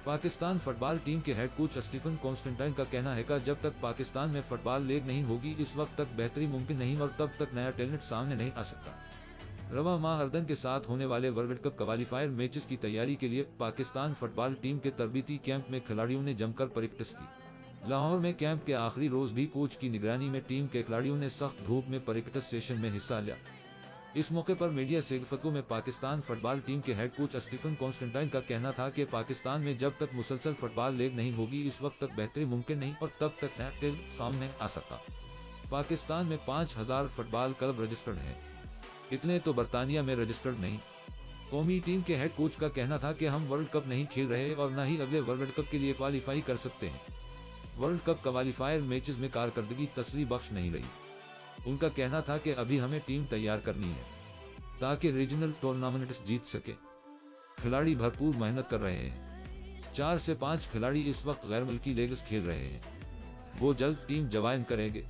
Pakistan football team के head coach Stephen Constantine का कहना है कि जब तक पाकिस्तान में फुटबॉल लीग नहीं होगी इस वक्त तक बेहतरी मुमकिन नहीं और तब तक नया टैलेंट सामने नहीं आ सकता। रवा माह अर्दन के साथ होने वाले वर्ल्ड कप क्वालीफायर मैचेस की तैयारी के लिए पाकिस्तान फुटबॉल टीम के तरबीती कैंप में खिलाड़ियों ने जमकर प्रैक्टिस की। लाहौर में कैंप के आखिरी रोज भी कोच की निगरानी में टीम के खिलाड़ियों ने सख्त धूप में प्रैक्टिस सेशन में हिस्सा लिया। इस मौके पर मीडिया से गुफ्तगू में पाकिस्तान फुटबॉल टीम के हेड कोच स्टीफन कॉन्स्टेंटाइन का कहना था कि पाकिस्तान में जब तक मुसलसल फुटबॉल लीग नहीं होगी इस वक्त तक बेहतरी मुमकिन नहीं और तब तक नया टैलेंट सामने आ सकता। पाकिस्तान में 5000 फुटबॉल क्लब रजिस्टर्ड हैं, इतने तो बरतानिया में रजिस्टर्ड नहीं। कौमी टीम के हेड कोच का कहना था कि हम वर्ल्ड कप नहीं खेल रहे और न ही अगले वर्ल्ड कप के लिए क्वालिफाई कर सकते हैं। वर्ल्ड कप क्वालीफायर मैचेस में कारकर्दगी तसल्ली बख्श नहीं रही। उनका कहना था कि अभी हमें टीम तैयार करनी है ताकि रीजनल टूर्नामेंट्स जीत सके। खिलाड़ी भरपूर मेहनत कर रहे हैं। 4 से 5 खिलाड़ी इस वक्त गैर मुल्की लीग्स खेल रहे हैं, वो जल्द टीम ज्वाइन करेंगे।